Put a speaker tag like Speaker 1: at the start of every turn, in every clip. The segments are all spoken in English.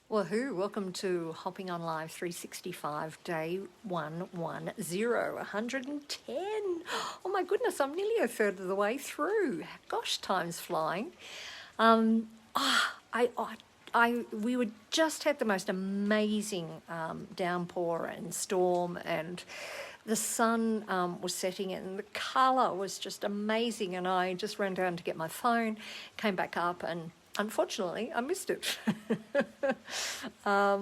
Speaker 1: Woohoo, welcome to Hopping on Live 365, day 110, 110. Oh my goodness, I'm nearly a third of the way through. Gosh, time's flying. We just had the most amazing downpour and storm, and the sun was setting and the colour was just amazing, and I just ran down to get my phone, came back up, and unfortunately, I missed it,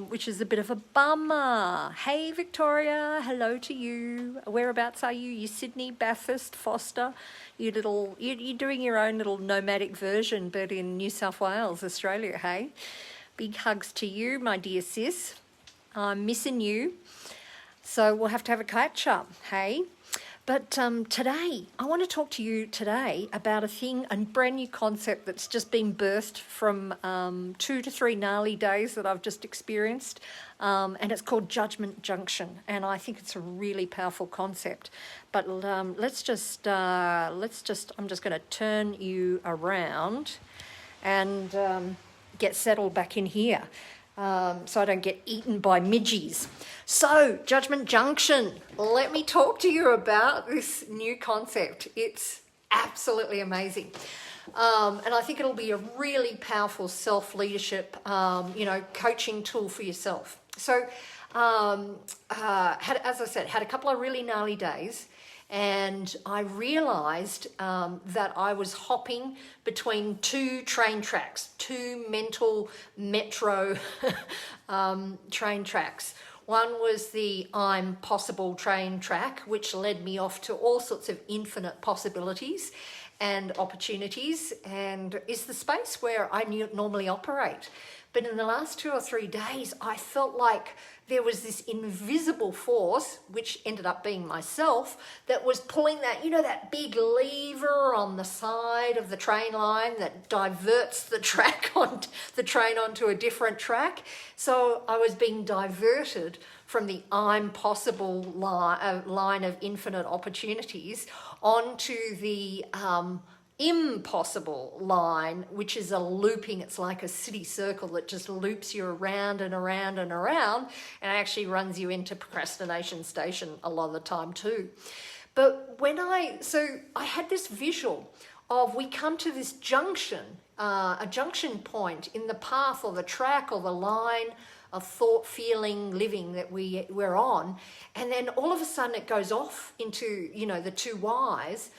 Speaker 1: which is a bit of a bummer. Hey, Victoria, hello to you. Whereabouts are you? You Sydney, Bathurst, Foster? You're doing your own little nomadic version, but in New South Wales, Australia, hey? Big hugs to you, my dear sis. I'm missing you. So we'll have to have a catch up, hey? But today, I want to talk to you today about a brand new concept that's just been birthed from 2 to 3 gnarly days that I've just experienced, and it's called Judgement Junction, and I think it's a really powerful concept. But I'm just going to turn you around and get settled back in here. So I don't get eaten by midgies. So, Judgement Junction, let me talk to you about this new concept. It's absolutely amazing. And I think it'll be a really powerful self-leadership, coaching tool for yourself. So, as I said, had a couple of really gnarly days, and I realised that I was hopping between 2 train tracks, 2 mental metro train tracks. One was the I'm possible train track, which led me off to all sorts of infinite possibilities and opportunities, and is the space where I normally operate. But in the last 2 or 3 days, I felt like there was this invisible force, which ended up being myself, that was pulling that big lever on the side of the train line that diverts the train onto a different track. So I was being diverted from the I'm possible line of infinite opportunities onto the impossible line, which is it's like a city circle that just loops you around and around and around, and actually runs you into procrastination station a lot of the time too. But I had this visual of, we come to this junction, a junction point in the path or the track or the line of thought, feeling, living that we're on, and then all of a sudden it goes off into the 2 Ys,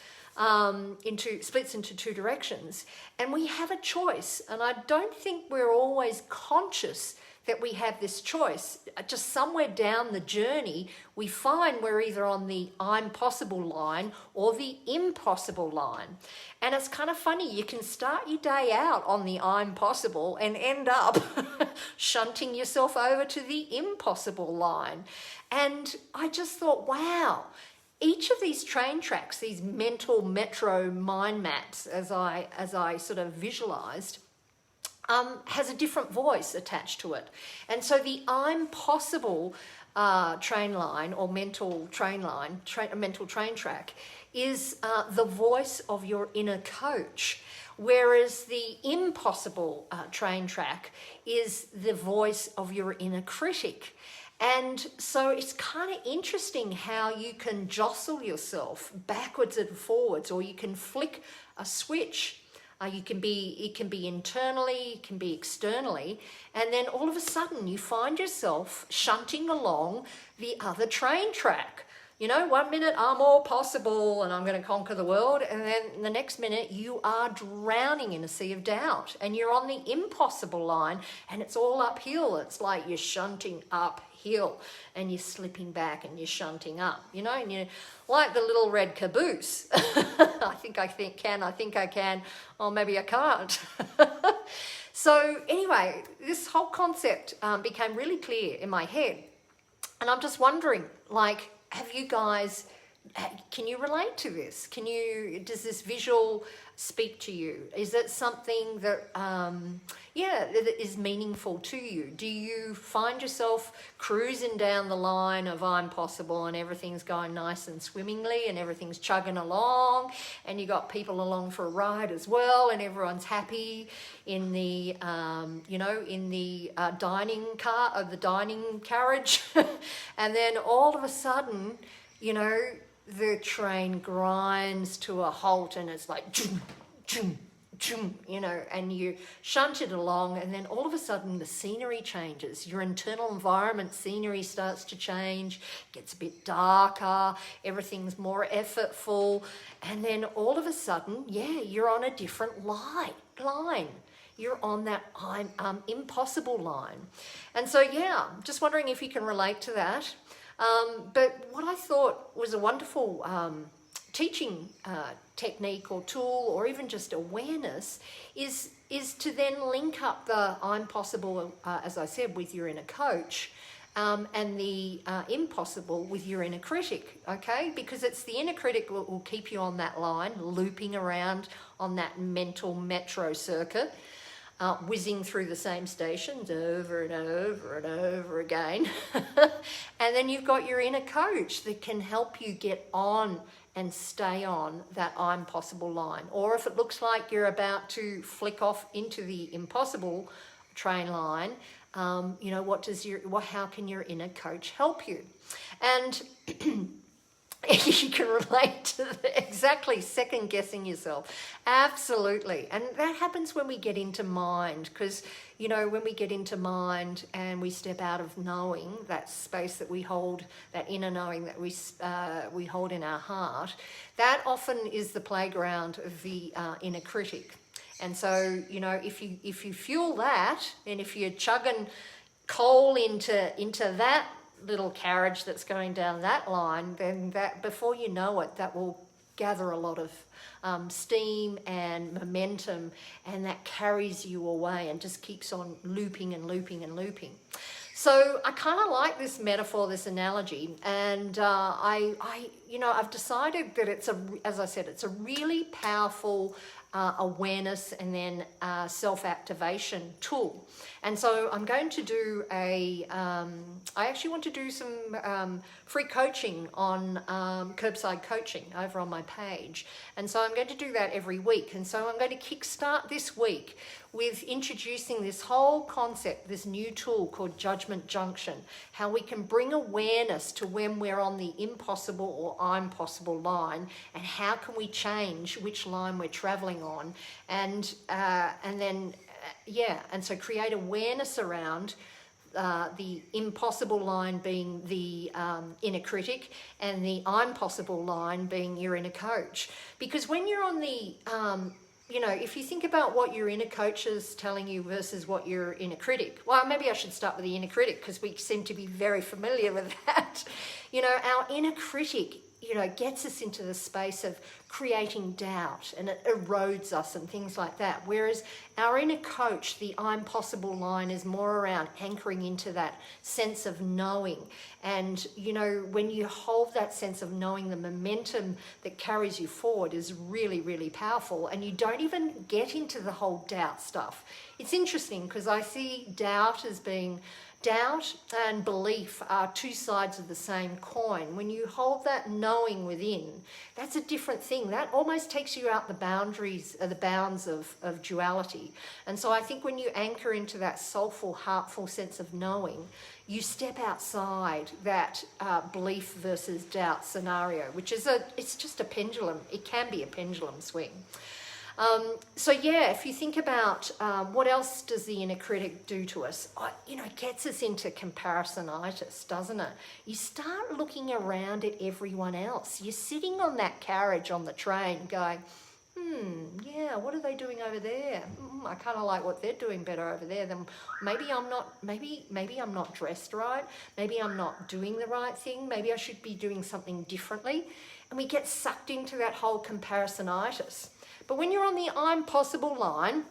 Speaker 1: splits into 2 directions, and we have a choice. And I don't think we're always conscious that we have this choice. Just somewhere down the journey, we find we're either on the I'm possible line or the impossible line. And it's kind of funny, you can start your day out on the I'm possible and end up shunting yourself over to the impossible line. And I just thought, wow, each of these train tracks, these mental metro mind maps, as I sort of visualized, has a different voice attached to it. And so the I'm possible train line or mental train line, mental train track, is the voice of your inner coach, whereas the impossible train track is the voice of your inner critic. And so it's kind of interesting how you can jostle yourself backwards and forwards, or you can flick a switch. It can be internally, it can be externally, and then all of a sudden you find yourself shunting along the other train track. 1 minute I'm all possible and I'm going to conquer the world, and then the next minute you are drowning in a sea of doubt and you're on the impossible line, and it's all uphill. It's like you're shunting uphill and you're slipping back and you're shunting up, and you're like the little red caboose. I think I can, or maybe I can't. So anyway, this whole concept became really clear in my head, and I'm just wondering, have you guys Can you relate to this? Does this visual speak to you? Is it something that, that is meaningful to you? Do you find yourself cruising down the line of I'm possible and everything's going nice and swimmingly and everything's chugging along and you got people along for a ride as well and everyone's happy in the, dining car, or the dining carriage, and then all of a sudden, the train grinds to a halt and it's like, chum, chum, chum, and you shunt it along, and then all of a sudden the scenery changes. Your internal environment scenery starts to change, gets a bit darker, everything's more effortful, and then all of a sudden, you're on a different line. You're on that impossible line. And so, just wondering if you can relate to that. But what I thought was a wonderful teaching technique or tool, or even just awareness, is to then link up the I'm possible, as I said, with your inner coach, and the impossible with your inner critic, okay? Because it's the inner critic that will keep you on that line, looping around on that mental metro circuit, whizzing through the same stations over and over and over again. And then you've got your inner coach that can help you get on and stay on that I'm possible line. Or if it looks like you're about to flick off into the impossible train line, how can your inner coach help you? And you can relate to exactly second guessing yourself. Absolutely. And that happens when we get into mind, because, when we get into mind and we step out of knowing, that space that we hold, that inner knowing that we hold in our heart, that often is the playground of the inner critic. And so, if you fuel that, and if you're chugging coal into that little carriage that's going down that line, then that, before you know it, that will gather a lot of steam and momentum, and that carries you away and just keeps on looping and looping and looping. So I kind of like this metaphor, this analogy, and I've decided that it's a really powerful awareness and then self-activation tool. And so I'm going to do I actually want to do some free coaching on curbside coaching over on my page. And so I'm going to do that every week. And so I'm going to kickstart this week with introducing this whole concept, this new tool called Judgement Junction, how we can bring awareness to when we're on the impossible or I'm possible line, and how can we change which line we're traveling on, and so create awareness around the impossible line being the inner critic, and the I'm possible line being your inner coach. Because when you're on the if you think about what your inner coach is telling you versus what your inner critic, well, maybe I should start with the inner critic, because we seem to be very familiar with that. Our inner critic, gets us into the space of creating doubt, and it erodes us and things like that. Whereas our inner coach, the I'm possible line, is more around anchoring into that sense of knowing. And, when you hold that sense of knowing, the momentum that carries you forward is really, really powerful. And you don't even get into the whole doubt stuff. It's interesting, because I see doubt as being... Doubt and belief are two sides of the same coin. When you hold that knowing within, that's a different thing. That almost takes you out the bounds of duality. And so I think when you anchor into that soulful, heartful sense of knowing, you step outside that belief versus doubt scenario, which is it's just a pendulum. It can be a pendulum swing. If you think about what else does the inner critic do to us, it gets us into comparisonitis, doesn't it? You start looking around at everyone else. You're sitting on that carriage on the train going, what are they doing over there? I kind of like what they're doing better over there. Then maybe I'm not dressed right. Maybe I'm not doing the right thing. Maybe I should be doing something differently. And we get sucked into that whole comparisonitis. But when you're on the I'm possible line,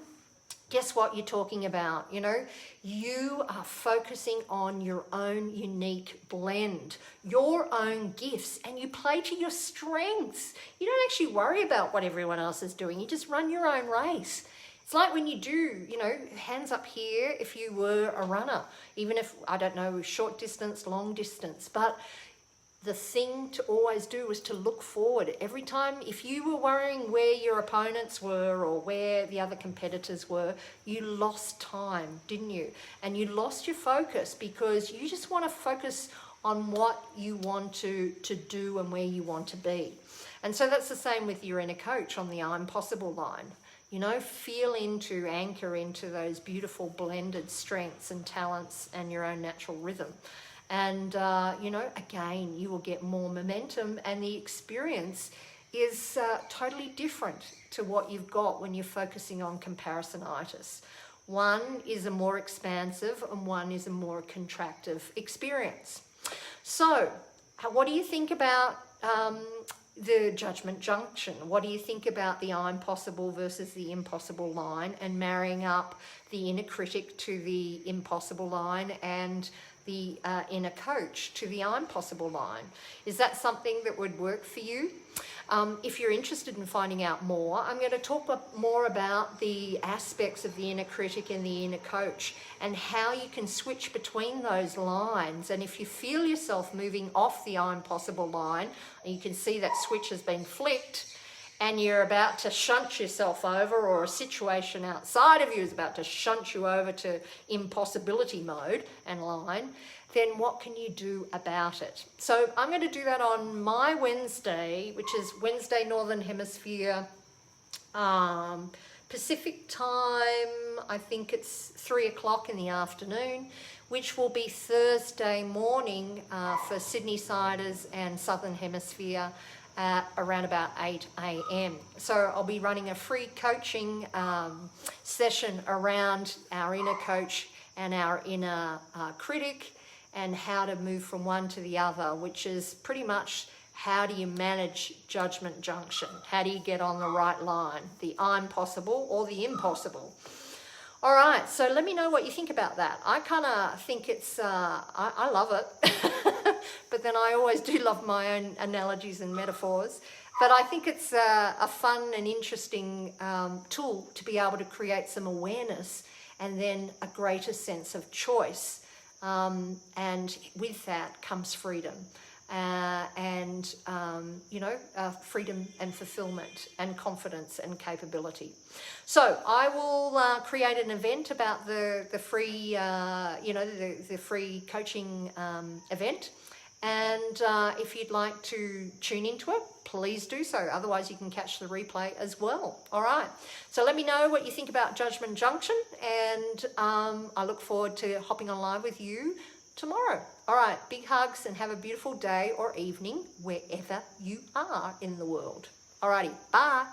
Speaker 1: guess what you're talking about? You know, you are focusing on your own unique blend, your own gifts, and you play to your strengths. You don't actually worry about what everyone else is doing. You just run your own race. It's like when you do, you know, hands up here if you were a runner, even if, I don't know, short distance, long distance, but the thing to always do is to look forward. Every time, if you were worrying where your opponents were or where the other competitors were, you lost time, didn't you? And you lost your focus because you just want to focus on what you want to do and where you want to be. And so that's the same with your inner coach on the I'm possible line. You know, feel into, anchor into those beautiful blended strengths and talents and your own natural rhythm. And, you know, again, you will get more momentum, and the experience is totally different to what you've got when you're focusing on comparisonitis. One is a more expansive and one is a more contractive experience. So what do you think about the Judgement Junction? What do you think about the I'm possible versus the impossible line, and marrying up the inner critic to the impossible line and the inner coach to the I'm possible line? Is that something that would work for you? If you're interested in finding out more, I'm going to talk more about the aspects of the inner critic and the inner coach and how you can switch between those lines. And if you feel yourself moving off the I'm possible line, and you can see that switch has been flicked, and you're about to shunt yourself over, or a situation outside of you is about to shunt you over to impossibility mode and line, then what can you do about it? So I'm going to do that on my Wednesday, which is Wednesday Northern Hemisphere, Pacific time. I think it's 3 o'clock in the afternoon, which will be Thursday morning for Sydney-siders and Southern Hemisphere, at around about 8 a.m. So I'll be running a free coaching session around our inner coach and our inner critic, and how to move from one to the other, which is pretty much how do you manage Judgement Junction? How do you get on the right line, the I'm possible or the impossible? All right, so let me know what you think about that. I kind of think it's, I love it, but then I always do love my own analogies and metaphors. But I think it's a fun and interesting tool to be able to create some awareness and then a greater sense of choice. And with that comes freedom. Freedom and fulfillment and confidence and capability. So I will create an event about the free, the free coaching event. And if you'd like to tune into it, please do so. Otherwise, you can catch the replay as well. All right. So let me know what you think about Judgement Junction. And I look forward to hopping on live with you tomorrow. All right, big hugs and have a beautiful day or evening wherever you are in the world. All righty, bye.